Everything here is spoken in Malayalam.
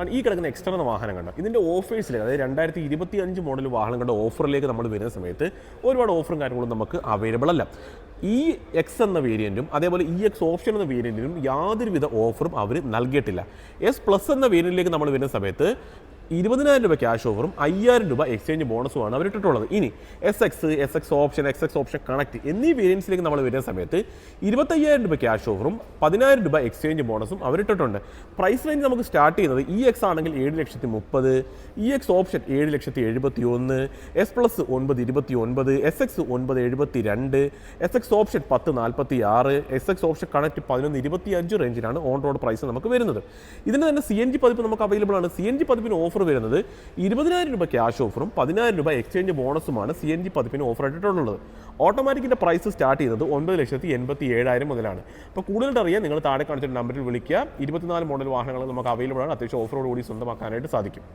ഈ കിടക്കുന്ന എക്സ്ട്രാ എന്ന വാഹനം കണ്ട ഇതിൻ്റെ ഓഫേഴ്സിലേക്ക്, അതായത് 2025 മോഡൽ വാഹനങ്ങളുടെ ഓഫറിലേക്ക് നമ്മൾ വരുന്ന സമയത്ത് ഒരുപാട് ഓഫറും കാര്യങ്ങളും നമുക്ക് അവൈലബിൾ അല്ല. ഈ എക്സ് എന്ന വേരിയൻറ്റും അതേപോലെ ഈ എക്സ് ഓപ്ഷൻ എന്ന വേരിയൻറ്റിനും യാതൊരുവിധ ഓഫറും അവർ നൽകിയിട്ടില്ല. എസ് പ്ലസ് എന്ന വേരിയൻറ്റിലേക്ക് നമ്മൾ വരുന്ന സമയത്ത് 20,000 രൂപ ക്യാഷ് ഓഫറും 5,000 രൂപ എക്സ്ചേഞ്ച് ബോണസുമാണ് അവർ ഇട്ടിട്ടുള്ളത്. ഇനി എസ് എക്സ് ഓപ്ഷൻ കണക്ട് എന്നീ വേരിയൻസിലേക്ക് നമ്മൾ വരുന്ന സമയത്ത് 25,000 രൂപ ക്യാഷ് ഓഫറും 10,000 രൂപ എക്സ്ചേഞ്ച് ബോണസും അവരിട്ടിട്ടുണ്ട്. പ്രൈസ് റേഞ്ച് നമുക്ക് സ്റ്റാർട്ട് ചെയ്യുന്നത് ഈ എക്സ് ആണെങ്കിൽ 7,30,000, ഈ X option 7,71,000, S plus 9,29, S X 9,72, S X option 10,46, S X option connect 11,25 റേഞ്ചിലാണ് ഓൺ റോഡ് പ്രൈസ് നമുക്ക് വരുന്നത്. ഇതിന് തന്നെ CNG പതിപ്പ് നമുക്ക് അവൈലബിൾ ആണ്. CNG പതിപ്പിന് ഓഫർ വരുന്നത് 20,000 രൂപ ക്യാഷ് ഓഫറും 10,000 രൂപ എക്സ്ചേഞ്ച് ബോണസുമാണ് CNG പതിപ്പിന് ഓഫർ ആയിട്ടുള്ളത്. ഓട്ടോമാറ്റിക്കിൻ്റെ പ്രൈസ് സ്റ്റാർട്ട് ചെയ്യുന്നത് 9,87,000 മുതലാണ്. അപ്പോൾ കൂടുതൽ അറിയാൻ നിങ്ങൾ താഴെ കാണിച്ച നമ്പറിൽ വിളിക്കുക. 24 മോഡൽ വാഹനങ്ങൾ നമുക്ക് അവൈലബിൾ ആണ്. അത്യാവശ്യം ഓഫറോട് കൂടി സ്വന്തമാക്കാനായിട്ട് സാധിക്കും.